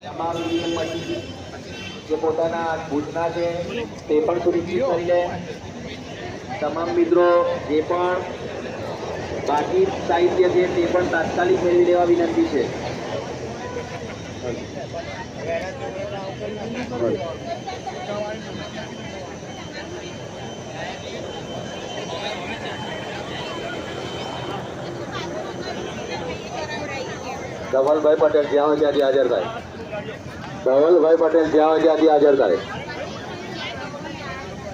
તમામ જે પોતાના ભૂતના છે તે પણ સુનિશ્ચિત કરી લે. તમામ મિત્રો જે પણ બાકી સાહિત્ય છે તે પણ તાત્કાલિક મેળવી લેવા વિનંતી છે. ધવલભાઈ પટેલ જ્યાં હોય ત્યાંથી હાજર થાય. ધવલભાઈ પટેલ જ્યાં હોય ત્યાંથી હાજર થાય.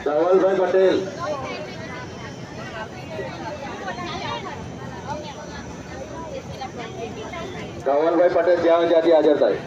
ધવલભાઈ પટેલ ધવલભાઈ પટેલ જ્યાં હોય ત્યાંથી હાજર થાય.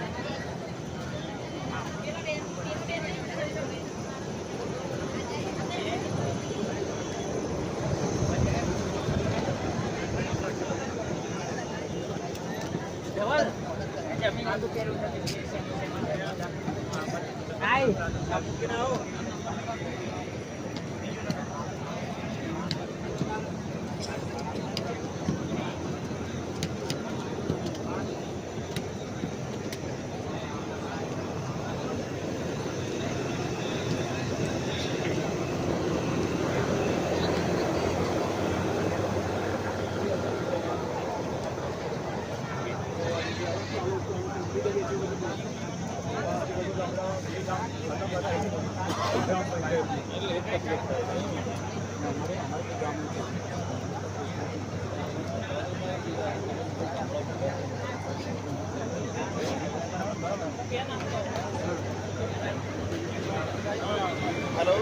हेलो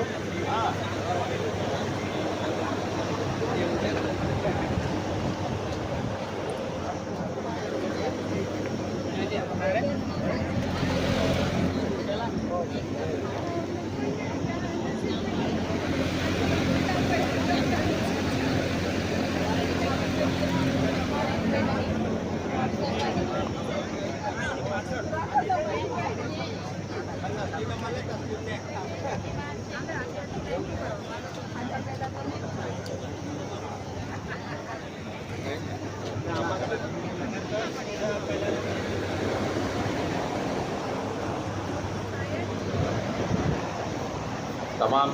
તમામ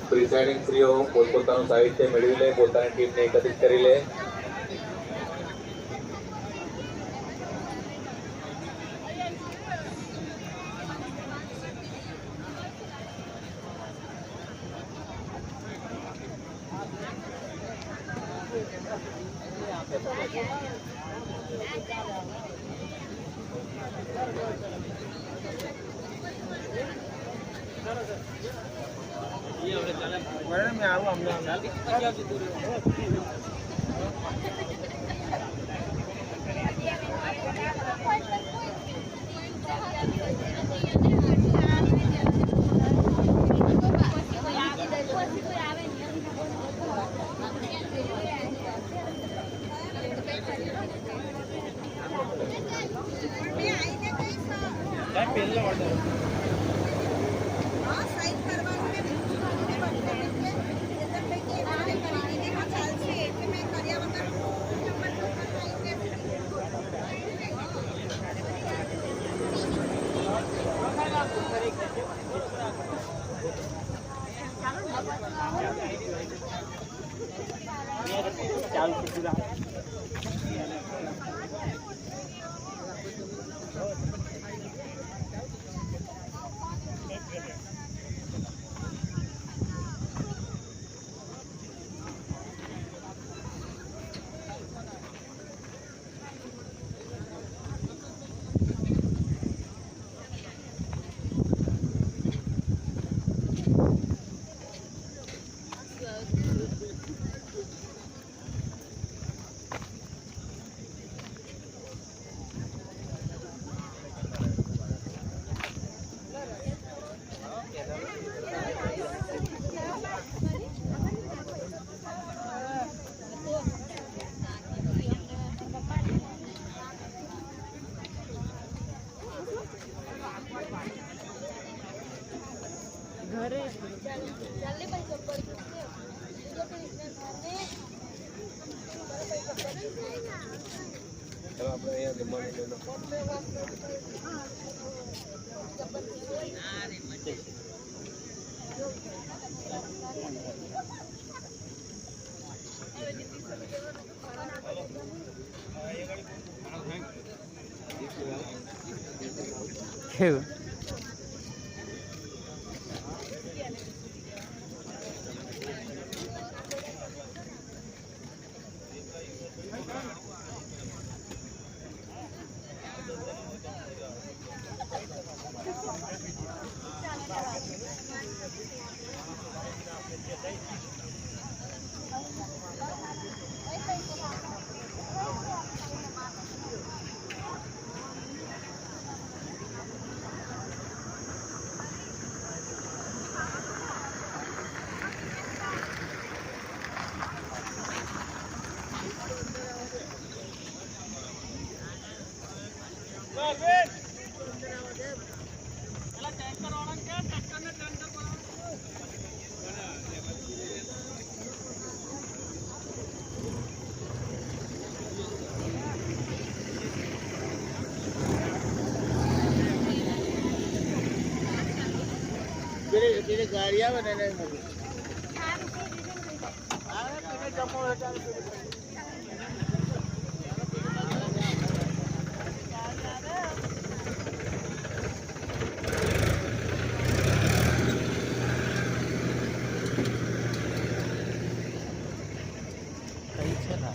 પ્રિસાઇડિંગ શ્રીઓ પોતપોતાનું સાહિત્ય મેળવી લે, પોતાની ટીમને એકત્રિત કરી લે. मैडम मैं आऊँ हमने આપણે અહીંયા જમવાનું કેવું પેલી ગાડી આવે ને એને મોકલો. આવે પેલે જમો હતા. કઈ છે ને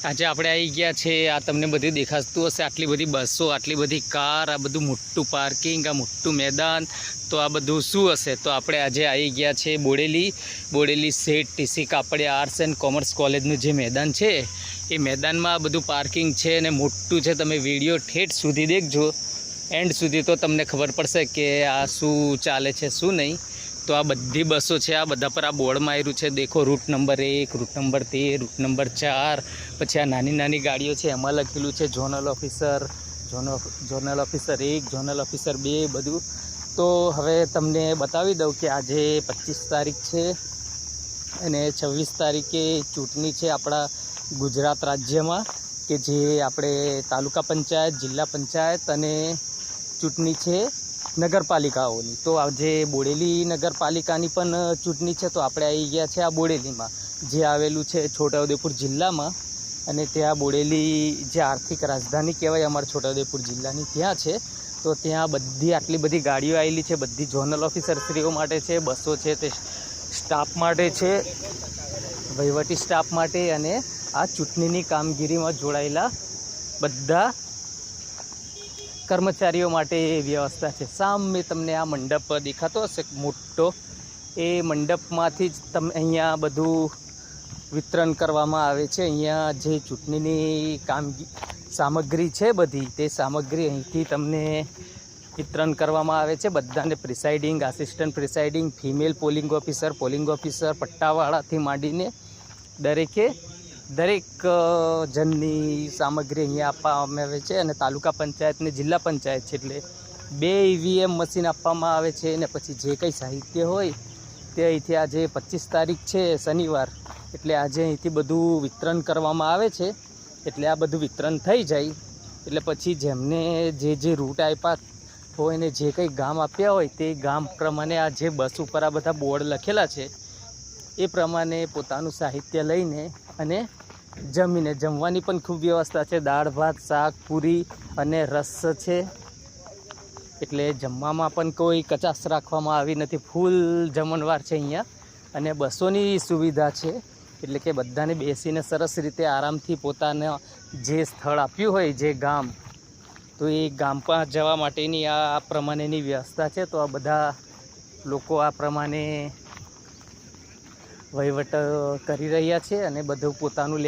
આજે આપણે આવી ગયા છે, આ તમને બધું દેખાતું હશે, આટલી બધી બસો, આટલી બધી કાર, આ બધું મોટું પાર્કિંગ, આ મોટું મેદાન, તો આ બધું શું હશે? તો આપણે આજે આવી ગયા છે બોડેલી શેઠ TC Kapadia arts and commerce કોલેજનું જે મેદાન છે એ મેદાનમાં આ બધું પાર્કિંગ છે અને મોટું છે. તમે વિડીયો ઠેઠ સુધી દેખજો, એન્ડ સુધી, તો તમને ખબર પડશે કે આ શું ચાલે છે શું નહીં. તો આ બધી બસો છે, આ બધા પર આ બોર્ડ માર્યું છે, દેખો route number 1, route number 13, route number 4. પછી આ નાની નાની ગાડીઓ છે, એમાં લખેલું છે ઝોનલ ઓફિસર 1, ઝોનલ ઓફિસર 2 બધું. તો હવે તમને બતાવી દઉં કે આજે 25 તારીખ છે અને 26 તારીખે ચૂંટણી છે આપણા ગુજરાત રાજ્યમાં, કે જે આપણે તાલુકા પંચાયત, જિલ્લા પંચાયત અને ચૂંટણી છે નગરપાલિકાઓની. તો આજે બોડેલી નગરપાલિકાની પણ ચૂંટણી છે. તો આપણે આવી ગયા છે આ બોડેલીમાં, જે આવેલું છે છોટાઉદેપુર જિલ્લામાં, અને ત્યાં બોડેલી જે આર્થિક રાજધાની કહેવાય અમારા છોટાઉદેપુર જિલ્લાની, ત્યાં છે. તો ત્યાં બધી આટલી બધી ગાડીઓ આવેલી છે, બધી ઝોનલ ઓફિસરશ્રીઓ માટે છે, બસો છે તે સ્ટાફ માટે છે, વહીવટી સ્ટાફ માટે, અને આ ચૂંટણીની કામગીરીમાં જોડાયેલા બધા કર્મચારીઓ માટે એ વ્યવસ્થા છે. સામે તમને આ મંડપ દેખાતો હશે મોટો, એ મંડપમાંથી જ તમે અહીંયા બધું વિતરણ કરવામાં આવે છે. અહીંયા જે ચૂંટણીની સામગ્રી છે બધી, તે સામગ્રી અહીંથી તમને વિતરણ કરવામાં આવે છે બધાને. Presiding, assistant presiding, female polling officer, પટ્ટાવાળાથી માંડીને દરેક જનની સામગ્રી અહીંયા આપવામાં આવે છે. અને તાલુકા પંચાયત ને જિલ્લા પંચાયત છે એટલે 2 EVM મશીન આપવામાં આવે છે. અને પછી જે કંઈ સાહિત્ય હોય તે અહીંથી આજે 25 તારીખ છે શનિવાર, એટલે આજે અહીંથી બધું વિતરણ કરવામાં આવે છે. એટલે આ બધું વિતરણ થઈ જાય એટલે પછી જેમને જે રૂટ આપ્યા હોય ને જે કંઈ ગામ આપ્યા હોય તે ગામ પ્રમાણે આ જે બસ ઉપર આ બધા બોર્ડ લખેલા છે એ પ્રમાણે પોતાનું સાહિત્ય લઈને અને જમવાની પણ ખૂબ વ્યવસ્થા છે. દાળ ભાત, શાક, પૂરી અને રસ છે. એટલે જમવામાં પણ કોઈ કચાશ રાખવામાં આવી નથી, ફૂલ જમણવાર છે અહીંયા. અને બસોની સુવિધા છે, એટલે કે બધાને બેસીને સરસ રીતે આરામથી પોતાના જે સ્થળ આપ્યું હોય જે ગામ, તો એ ગામ પર જવા માટેની આ પ્રમાણેની વ્યવસ્થા છે. તો આ બધા લોકો આ પ્રમાણે વહીવટ કરી રહ્યા છે અને બધું પોતાનું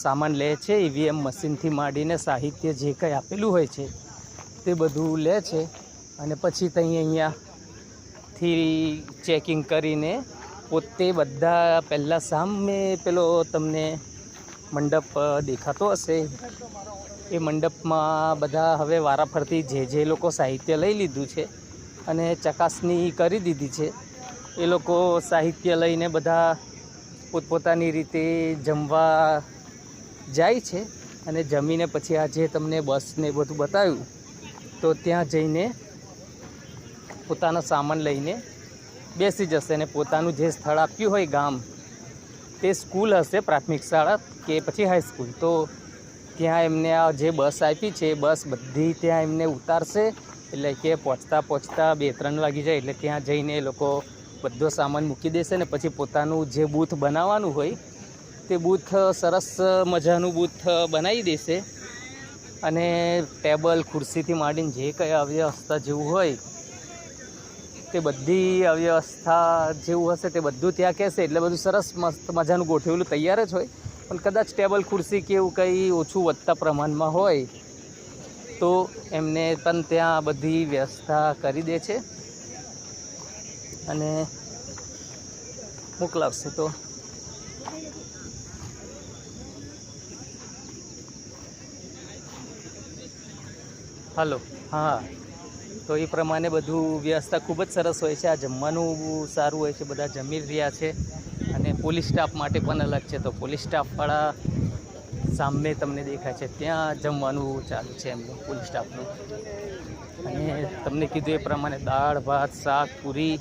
સામાન લે છે. EVM મશીનથી માંડીને સાહિત્ય જે કંઈ આપેલું હોય છે તે બધું લે છે. અને પછી ત્યાં અહીંયાથી ચેકિંગ કરીને પોતે બધા પહેલાં સામે પેલો તમને મંડપ દેખાતો હશે, એ મંડપમાં બધા હવે વારાફરતી જે લોકો સાહિત્ય લઈ લીધું છે અને ચકાસણી કરી દીધી છે, એ લોકો સાહિત્ય લઈને બધા પોતપોતાની રીતે જમવા જાય છે. અને જમીને પછી આ જે તમને બસને બધું બતાવ્યું, તો ત્યાં જઈને પોતાનો સામાન લઈને બેસી જશે. અને પોતાનું જે સ્થળ આપ્યું હોય ગામ, તે સ્કૂલ હશે, પ્રાથમિક શાળા કે પછી હાઈસ્કૂલ, તો ત્યાં એમને આ જે બસ આપી છે એ બસ બધી ત્યાં એમને ઉતારશે. એટલે કે પહોંચતા 2-3 વાગી જાય એટલે ત્યાં જઈને એ લોકો બધો સામાન મૂકી દેશે. ને પછી પોતાનું જે બૂથ બનાવવાનું હોય તે બૂથ સરસ મજાનું બૂથ બનાવી દેશે. અને ટેબલ, ખુરશીથી માંડીને જે કંઈ અવ્યવસ્થા જેવું હોય તે બધી અવ્યવસ્થા જેવું હશે તે બધું ત્યાં કહેશે. એટલે બધું સરસ મસ્ત મજાનું ગોઠવેલું તૈયાર જ હોય. પણ કદાચ ટેબલ, ખુરશી કે એવું કંઈ ઓછું વધતા પ્રમાણમાં હોય તો એમને પણ ત્યાં બધી વ્યવસ્થા કરી દે છે અને મોકલાવશે. તો હાલો, હા, તો એ પ્રમાણે બધું વ્યવસ્થા ખૂબ જ સરસ હોય છે. આ જમવાનું સારું હોય છે, બધા જમી રહ્યા છે. અને પોલીસ સ્ટાફ માટે પણ અલગ છે. તો પોલીસ સ્ટાફવાળા સામે તમને દેખાય છે, ત્યાં જમવાનું ચાલુ છે એમનું, પોલીસ સ્ટાફનું. અને તમને કીધું એ પ્રમાણે દાળ ભાત, શાક, પૂરી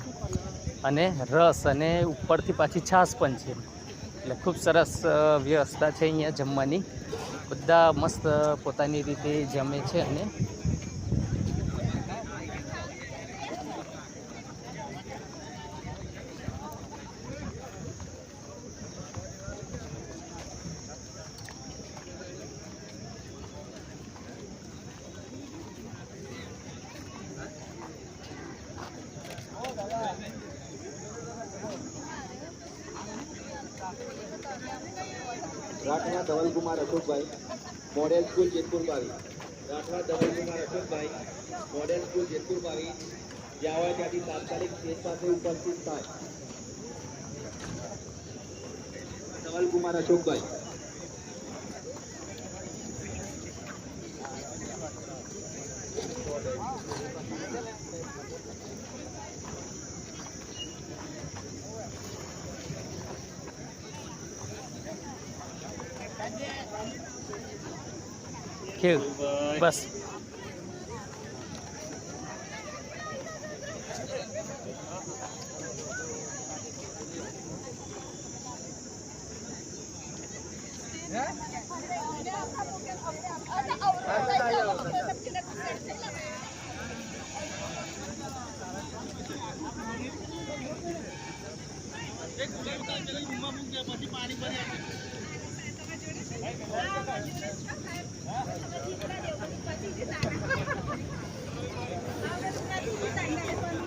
અને રસ, અને ઉપરથી પાછી છાશ પણ છે. એટલે ખૂબ સરસ વ્યવસ્થા છે અહીંયા જમવાની. બધા મસ્ત પોતાની રીતે જમે છે. અને રાઠવા ધવલકુમાર અશોકભાઈ, મોડેલ સ્કૂલ જેતપુર 22. રાઠવા ધવલકુમાર અશોકભાઈ, મોડેલ સ્કૂલ જેતપુર 22. જ્યાં હોય ત્યાંથી તાત્કાલિક સ્ટેજ પાસે ઉપસ્થિત થાય. ધવલકુમાર અશોકભાઈ. ખેલ બસ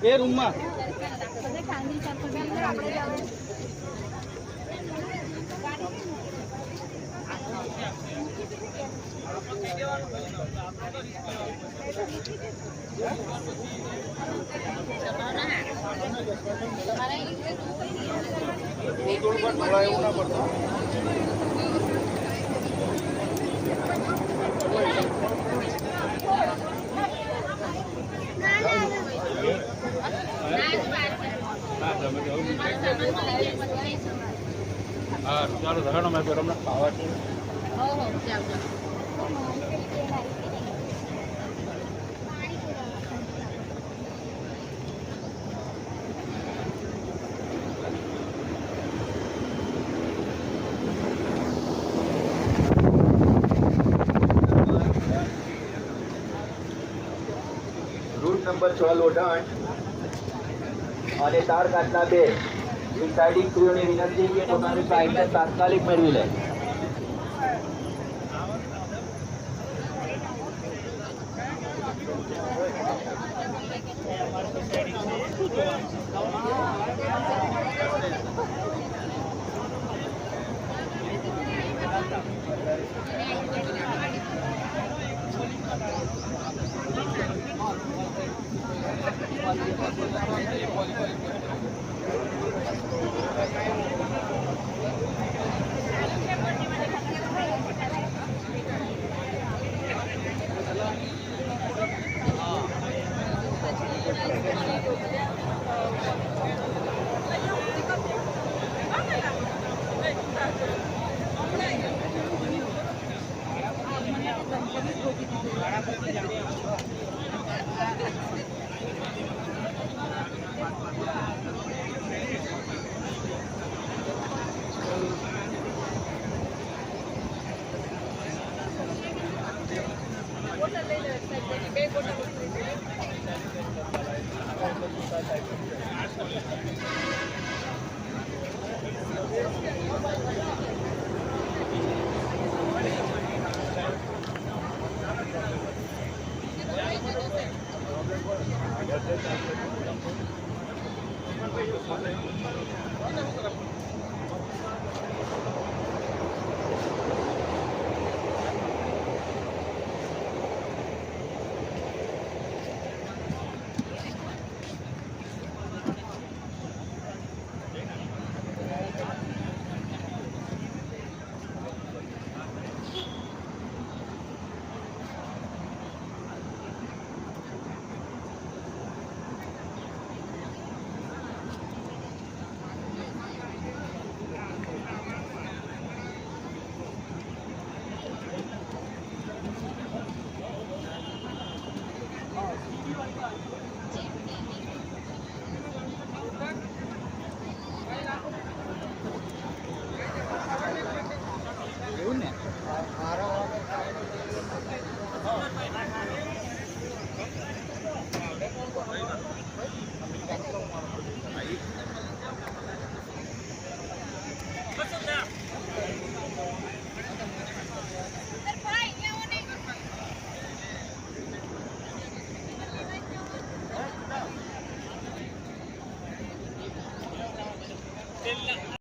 એ રૂમમાં હા ચાલો ધરાનો મેં ગરમ ખાવા છે. રૂટ નંબર 6 લોઢાણ અને તારકાટના 2 પ્રિસાઇડિંગ ક્રૂઓને વિનંતી કે પોતાની સાઇડને તાત્કાલિક મેળવી લે.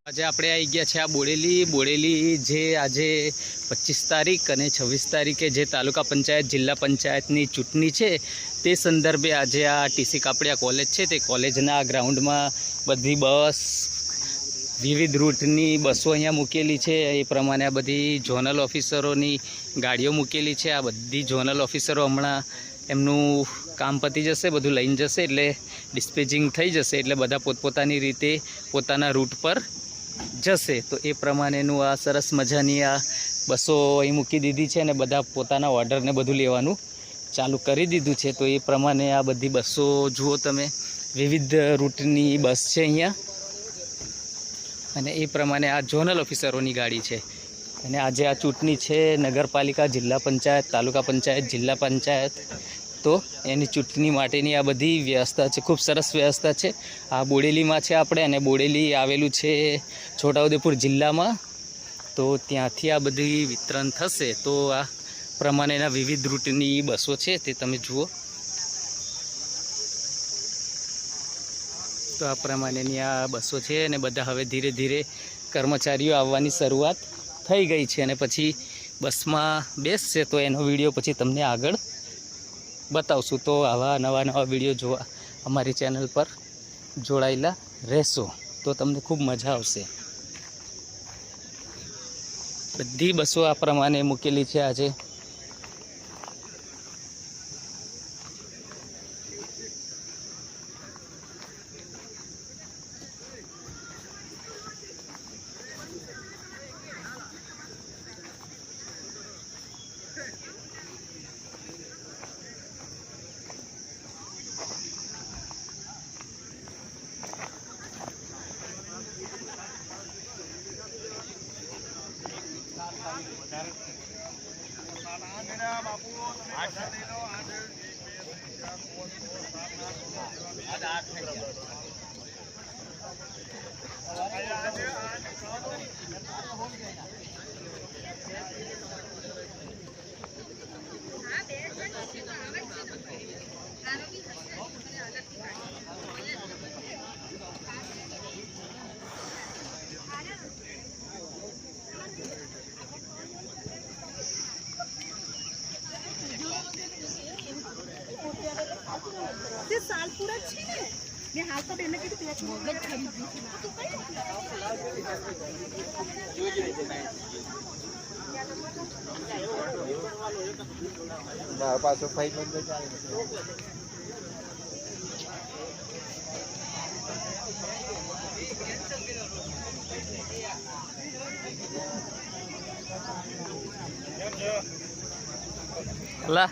આજે આપણે આવી ગયા છે આ બોડેલી જે આજે 25 તારીખ અને 26 તારીખે જે તાલુકા પંચાયત જિલ્લા પંચાયતની ચૂંટણી છે તે સંદર્ભે આજે આ ટીસી કાપડિયા કોલેજ છે તે કોલેજના ગ્રાઉન્ડમાં બધી બસ વિવિધ રૂટની બસો અહીંયા મૂકેલી છે. એ પ્રમાણે આ બધી ઝોનલ ઓફિસરોની ગાડીઓ મૂકેલી છે. આ બધી ઝોનલ ઓફિસરો હમણાં એમનું કામ પતી જશે, બધું લઈને જશે એટલે ડિસ્પેચિંગ થઈ જશે એટલે બધા પોતપોતાની રીતે પોતાના રૂટ પર જશે. તો એ પ્રમાણેનું આ સરસ મજાની આ બસો અહીં મૂકી દીધી છે અને બધા પોતાના ઓર્ડરને બધું લેવાનું ચાલુ કરી દીધું છે. તો એ પ્રમાણે આ બધી બસો જુઓ તમે, વિવિધ રૂટની બસ છે અહીંયા અને એ પ્રમાણે આ ઝોનલ ઓફિસરોની ગાડી છે. અને આજે આ ચૂંટણી છે નગરપાલિકા, જિલ્લા પંચાયત, તાલુકા પંચાયત, જિલ્લા પંચાયત, તો એની ચૂંટણી માટેની આ બધી વ્યવસ્થા છે. ખૂબ સરસ વ્યવસ્થા છે. આ બોડેલીમાં છે આપણે અને બોડેલી આવેલું છે છોટાઉદેપુર જિલ્લામાં. તો ત્યાંથી આ બધી વિતરણ થશે. તો આ પ્રમાણેના વિવિધ રૂટની બસો છે તે તમે જુઓ. તો આ પ્રમાણેની આ બસો છે અને બધા હવે ધીરે ધીરે કર્મચારીઓ આવવાની શરૂઆત થઈ ગઈ છે અને પછી બસમાં બેસશે. તો એનો વિડીયો પછી તમને આગળ બતાવશું. તો આવા નવા વિડીયો જોવા અમારી ચેનલ પર જોડાયેલા રહેશો તો તમને ખૂબ મજા આવશે. બધી બસો આ પ્રમાણે મૂકેલી છે આજે. તે સાલ પૂરા છે ને મેં હાલ તો બેને કીધું પેલા મગજ ખરીદી મારા પાછો ફાઈલ નંબર ચાલે લા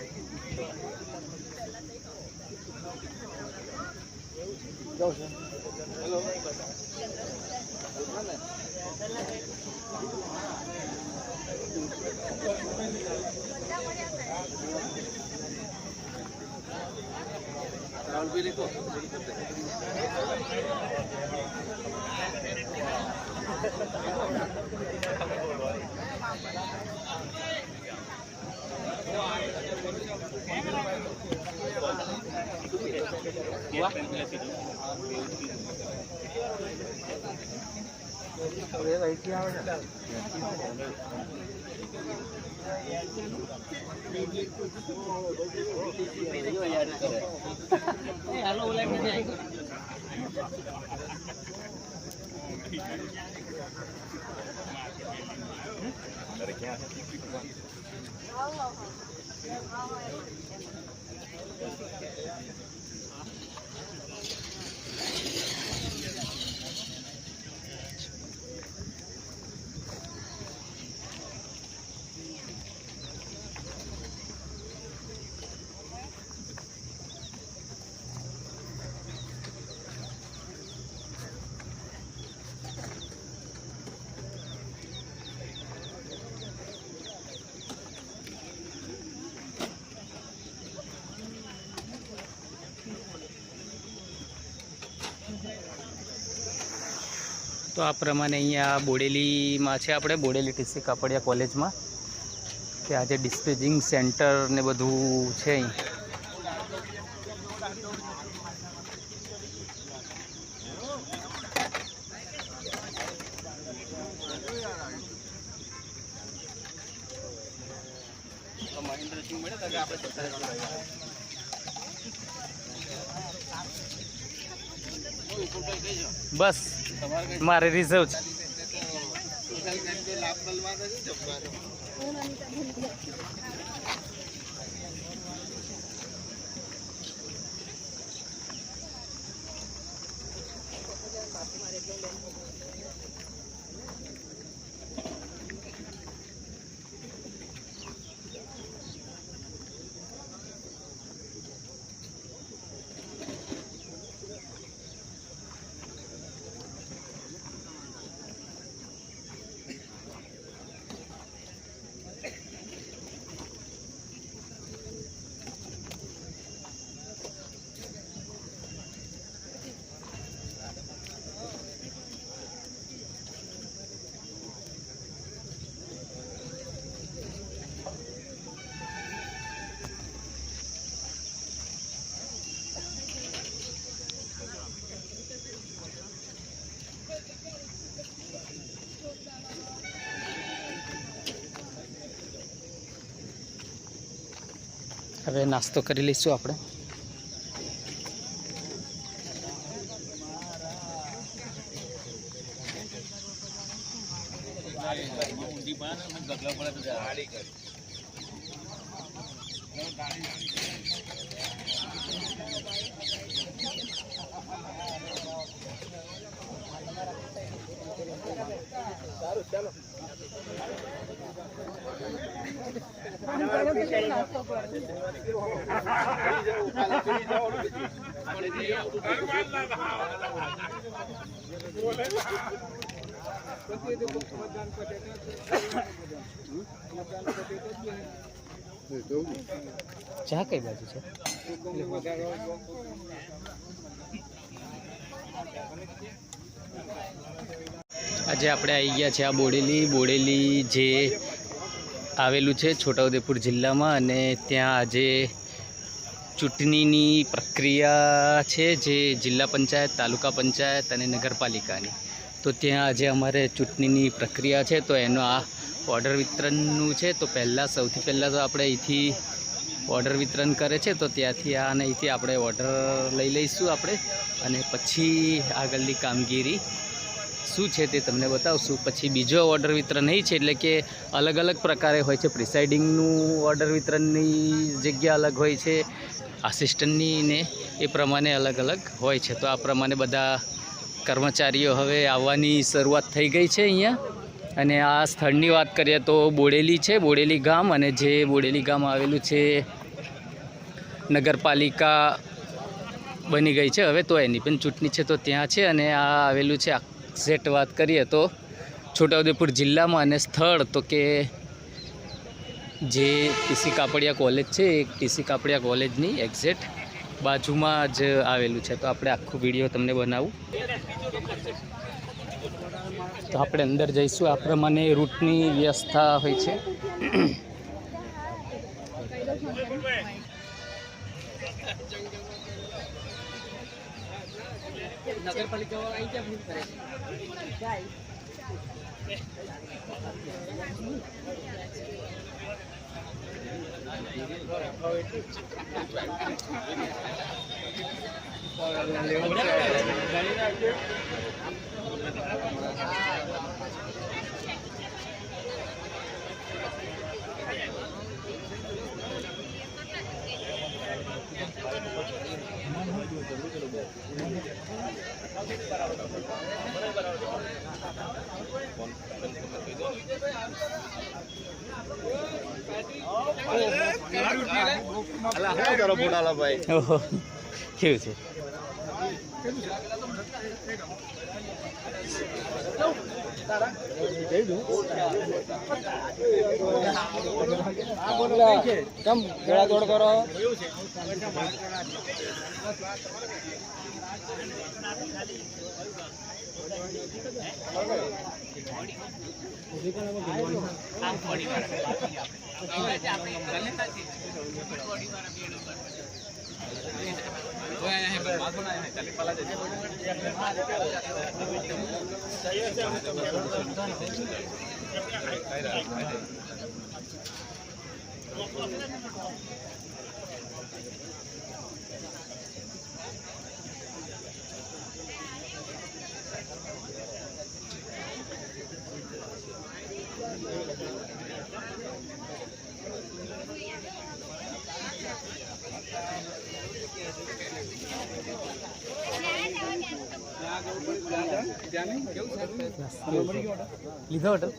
તો આ પ્રમાણે અહીંયા બોડેલીમાં છે આપણે બોડેલી ટીસી કાપડિયા કોલેજમાં કે આજે ડિસ્પેચિંગ સેન્ટર ને બધું છે અહીં. બસ મારે રિઝર્વ છે. હવે નાસ્તો કરી લઈશું આપણે. ચા કઈ બાજુ છે? આજે આપણે આવી ગયા છે આ બોડેલી જે આવેલું છે છોટાઉદેપુર જિલ્લામાં, અને ત્યાં આજે ચૂંટણીની પ્રક્રિયા છે જે જિલ્લા પંચાયત, તાલુકા પંચાયત અને નગરપાલિકાની. તો ત્યાં આજે અમારે ચૂંટણીની પ્રક્રિયા છે, તો એનો આ ઓર્ડર વિતરણનું છે. તો સૌથી પહેલાં તો આપણે અહીંથી ઓર્ડર વિતરણ કરે છે, તો ત્યાંથી આ અને અહીંથી આપણે ઓર્ડર લઈ લઈશું આપણે, અને પછી આગળની કામગીરી શું છે તે તમને બતાવશું. પછી બીજો ઓર્ડર વિતરણ નહીં છે, એટલે કે અલગ અલગ પ્રકારે હોય છે. પ્રિસાઇડિંગનું ઓર્ડર વિતરણની જગ્યા અલગ હોય છે, આસિસ્ટન્ટની ને એ પ્રમાણે અલગ અલગ હોય છે. તો આ પ્રમાણે બધા કર્મચારીઓ હવે આવવાની શરૂઆત થઈ ગઈ છે અહીંયા. અને આ સ્થળની વાત કરીએ તો બોડેલી છે, બોડેલી ગામ, અને જે બોડેલી ગામ આવેલું છે નગરપાલિકા બની ગઈ છે હવે, તો એની પણ ચૂંટણી છે તો ત્યાં છે. અને આ આવેલું છે એક્ઝેક્ટ વાત કરીએ તો છોટાઉદેપુર જિલ્લામાં, અને સ્થળ તો કે જે ટીસી કાપડિયા કોલેજ છે, એ ટીસી કાપડિયા કોલેજની એક્ઝેક્ટ બાજુમાં જ આવેલું છે. તો આપણે આખું વિડીયો તમને બનાવું. તો આપણે અંદર જઈશું. આ પ્રમાણે રૂટની વ્યવસ્થા હોય છે. ઓહો, કેવું છે? કેમ ગળા દોડ કરો? લીધો હોટલ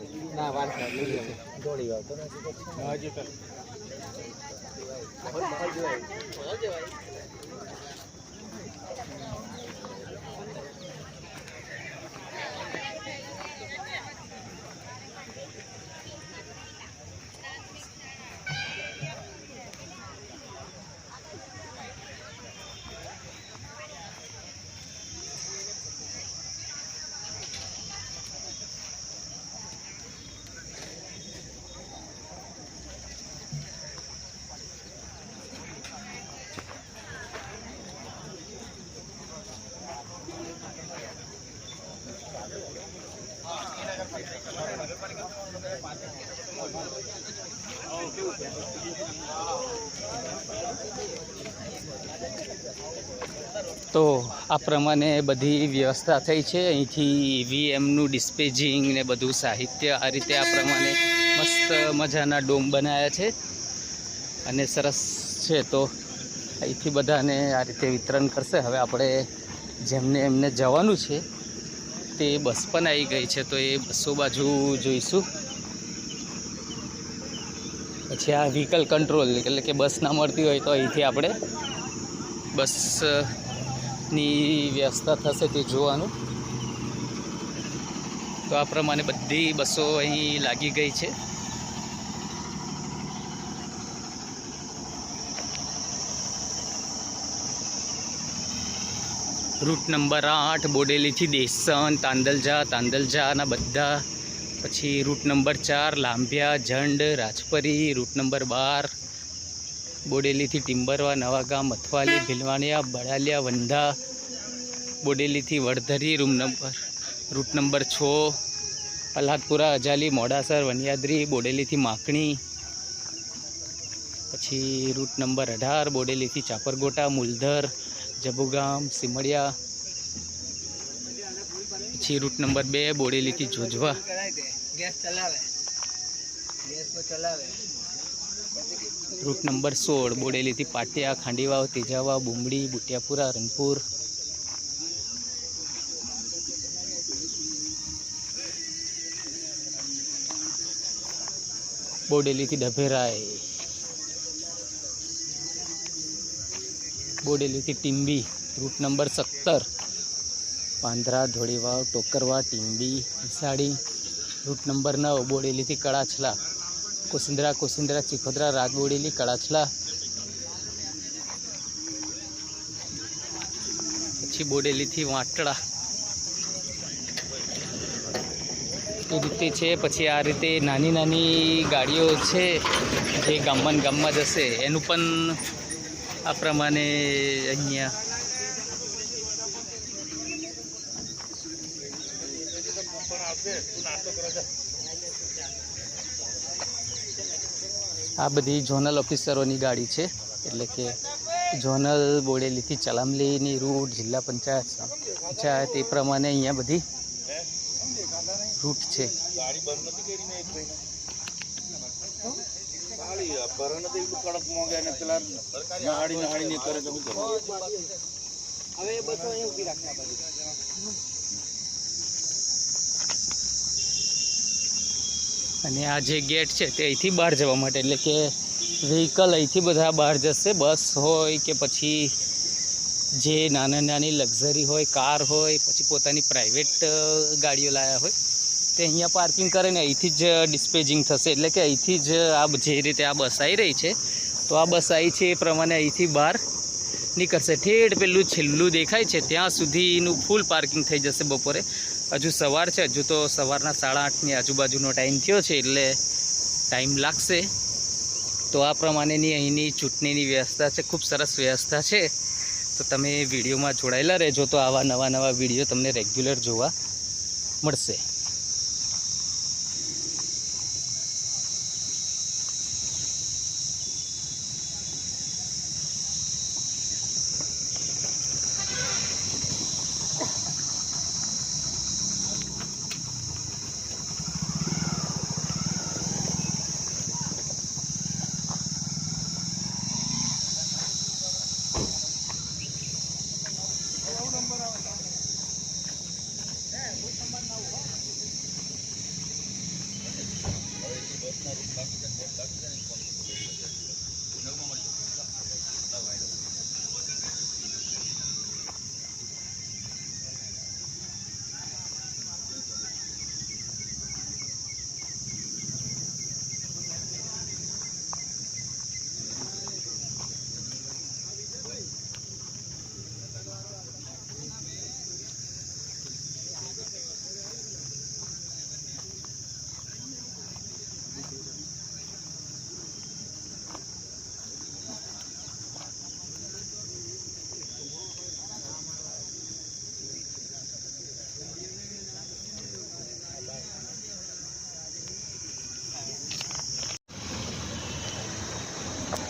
તો આ પ્રમાણે બધી વ્યવસ્થા થઈ છે. અહીંથી ઈવીએમનું ડિસ્પેચિંગ ને બધું સાહિત્ય આ રીતે આ પ્રમાણે મસ્ત મજાના ડોમ બનાવ્યા છે અને સરસ છે. તો અહીંથી બધાને આ રીતે વિતરણ કરશે. હવે આપણે જેમને એમને જવાનું છે તે બસ પણ આવી ગઈ છે, તો એ બસો બાજુ જોઈશું. પછી આ વ્હીકલ કંટ્રોલ એટલે કે બસ ના મળતી હોય તો અહીંથી આપણે બસની વ્યવસ્થા થશે તે જોવાનું. તો આ પ્રમાણે બધી બસો અહીં લાગી ગઈ છે. રૂટ નંબર 8 બોડેલીથી દેસન, તાંદલજાના બધા. પછી route number 4 Lambhiya, Zand, Rajpari. Route number 12 બોડેલીથી ટિમ્બરવા, નવાગામ, મથવાલી, ભીલવાણિયા, બળાલિયા, વંધા. બોડેલીથી વડધરી. Route number 6 Alhadpura, Ajali, Modasar, Vaniyadari. બોડેલીથી માકણી. પછી રૂટ નંબર 18 બોડેલીથી ચાપરગોટા, મુલધર, જબુગામ, સિમડિયા. પછી રૂટ નંબર 2 બોડેલીથી જોજવા. રૂટ નંબર 16 બોડેલીથી પાટિયા, ખાંડીવાવ, તેજાવા, બુમડી, બુટિયાપુરા, રનપુર. બોડેલીથી ડભેરાય. બોડેલીથી Timbi. Route number 17 Pandra, Dholivav, Tokarva, Timbi, Isadi. Route number 9 બોડેલીથી કળાછલા, કોસિંદ્રા, ચીખોદરા, રાજબોડેલી, કળાછલા. પછી બોડેલીથી વાંટડા એ રીતે છે. પછી આ રીતે નાની નાની ગાડીઓ છે જે ગામમાં જશે એનું પણ આ પ્રમાણે અહીંયા આ બધી ઝોનલ ઓફિસરોની ગાડી છે. એટલે કે ઝોનલ બોડેલીથી ચલામલીની રૂટ, જિલ્લા પંચાયત એ પ્રમાણે અહીંયા બધી રૂટ છે. અને આ જે ગેટ છે તે અહીંથી બહાર જવા માટે, એટલે કે વ્હીકલ અહીંથી બધા બહાર જશે. બસ હોય કે પછી જે નાની લક્ઝરી હોય, કાર હોય, પછી પોતાની પ્રાઇવેટ ગાડીઓ લાવ્યા હોય તે અહીંયા પાર્કિંગ કરે ને અહીંથી જ ડિસ્પેચિંગ થશે. એટલે કે અહીંથી જ આ જે રીતે આ બસ આવી રહી છે તો આ બસ આવી છે એ પ્રમાણે અહીંથી બહાર નીકળશે. ઠેઠ પેલું છેલ્લું દેખાય છે ત્યાં સુધીનું ફૂલ પાર્કિંગ થઈ જશે. બપોરે હજુ સવાર છે, હજુ તો સવારના 8:30ની આજુબાજુનો ટાઈમ થયો છે એટલે ટાઈમ લાગશે. તો આ પ્રમાણેની અહીંની ચૂંટણીની વ્યવસ્થા છે. ખૂબ સરસ વ્યવસ્થા છે. તો તમે વિડીયોમાં જોડાયેલા રહેજો તો આવા નવા વિડીયો તમને રેગ્યુલર જોવા મળશે.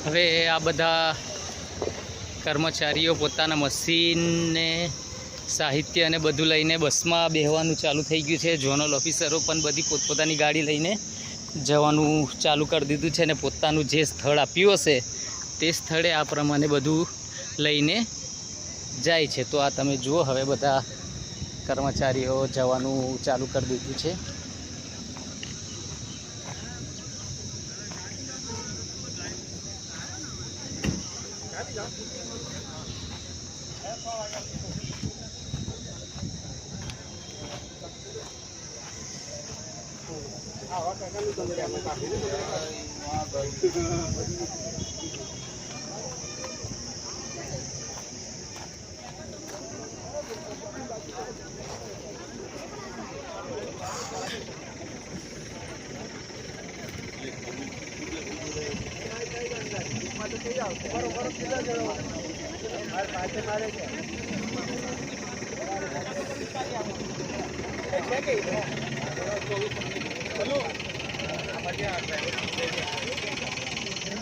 હવે આ બધા કર્મચારીઓ પોતાના મશીનને સાહિત્ય અને બધું લઈને બસમાં બેસવાનું ચાલુ થઈ ગયું છે. ઝોનલ ઓફિસરો પણ બધી પોતપોતાની ગાડી લઈને જવાનું ચાલુ કરી દીધું છે અને પોતાનું જે સ્થળ આપ્યું હશે તે સ્થળે આ પ્રમાણે બધું લઈને જાય છે. તો આ તમે જુઓ, હવે બધા કર્મચારીઓ જવાનું ચાલુ કરી દીધું છે.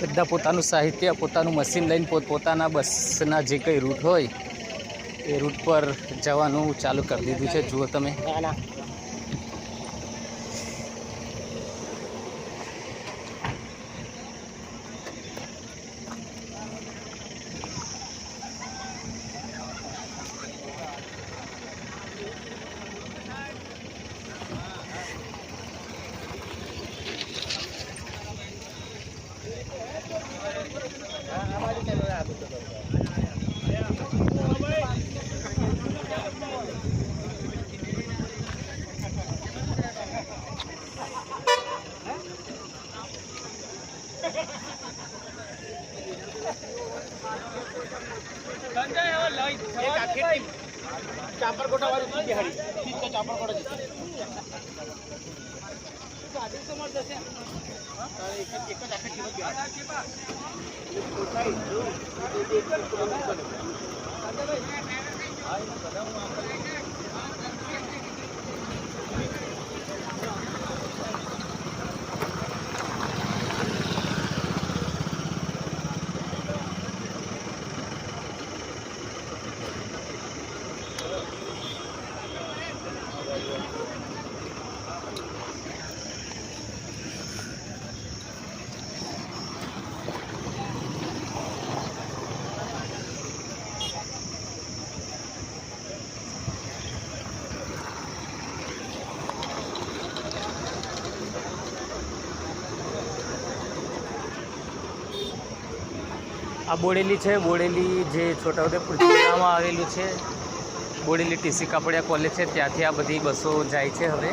બધા પોતાનું સાહિત્ય, પોતાનું મશીન લઈને પોતાના બસના જે કંઈ રૂટ હોય એ રૂટ પર જવાનું ચાલુ કરી દીધું છે. જુઓ તમે. આ બોડેલી છે. બોડેલી જે છોટાઉદેપુર જિલ્લામાં આવેલું છે. બોડેલી ટીસી કાપડિયા કોલેજ છે, ત્યાંથી આ બધી બસો જાય છે. હવે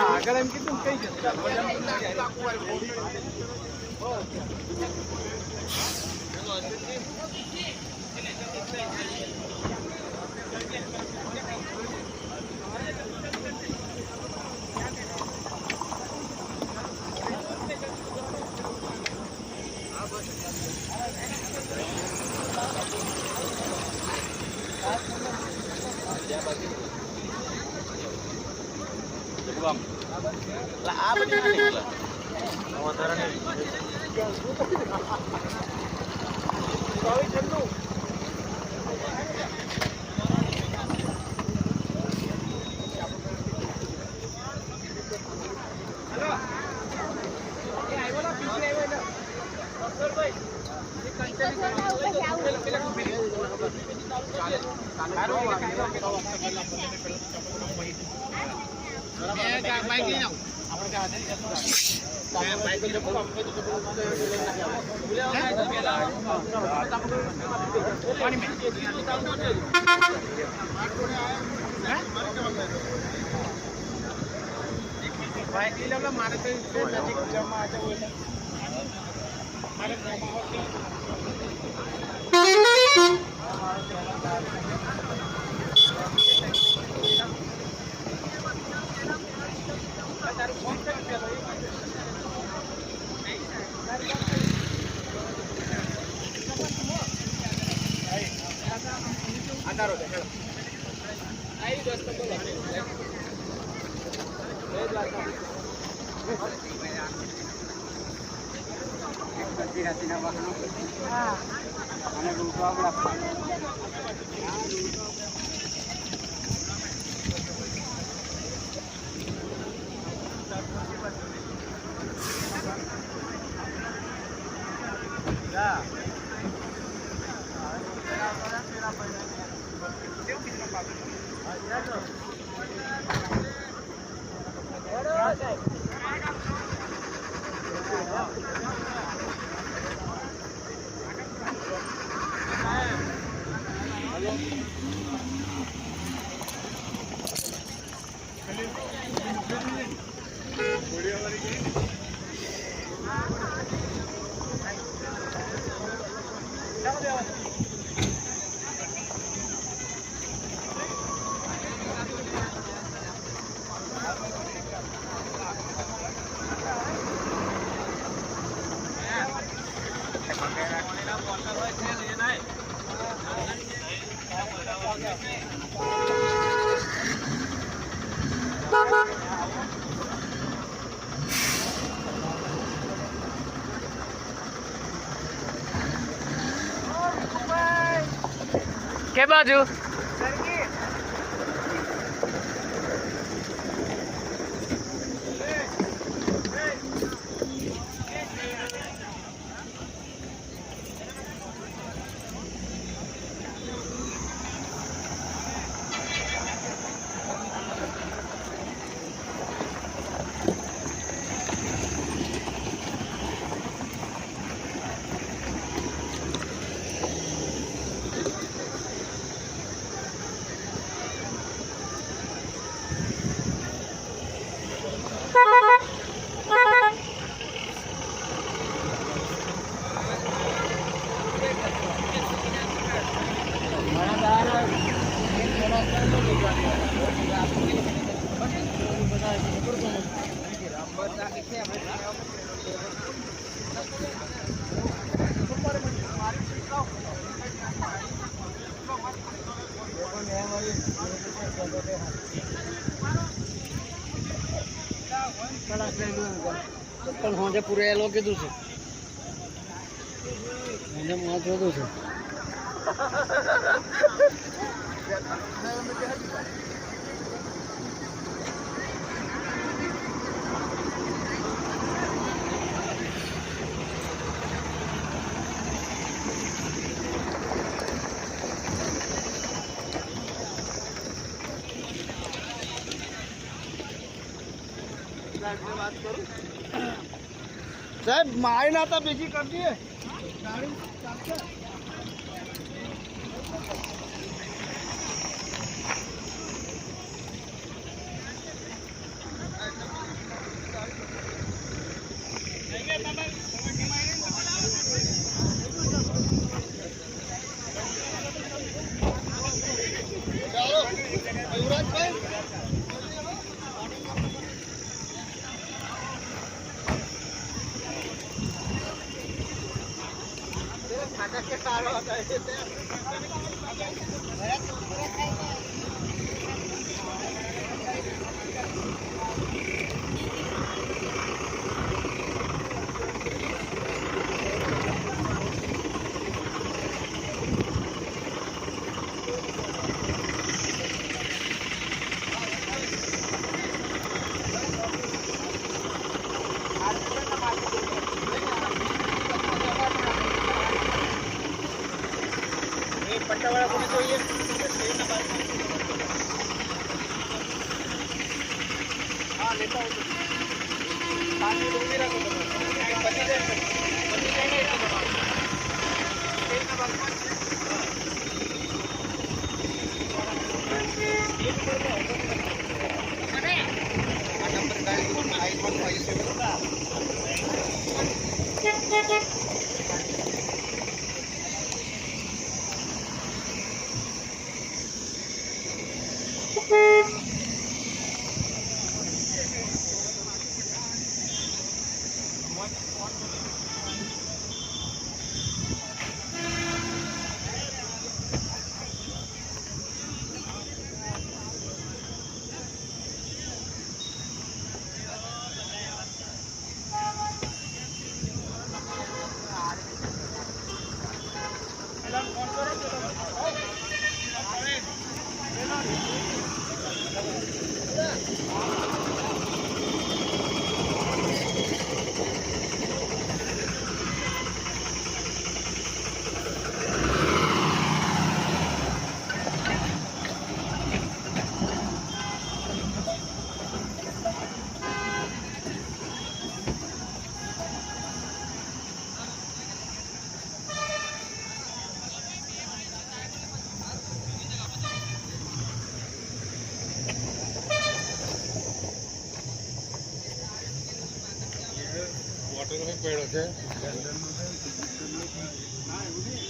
આગળ એમ કીધું કઈ જશે કે બાજુ પણ હોજે પૂરે એલો કીધું છે હોજે માં જોધું છે સાહેબ મારી ના તો બીજી કરી દઈએ ગાડી ચાલશે પટ્ટાવાળા કોને જોઈએ હા લેતા આવો પાંચ મિનિટ ઊભી રાખો તમે પતી જાય ને એટલું તમારું તેલના ભાગમાં આ નંબર ડાયલ વોટર પડ્યો છે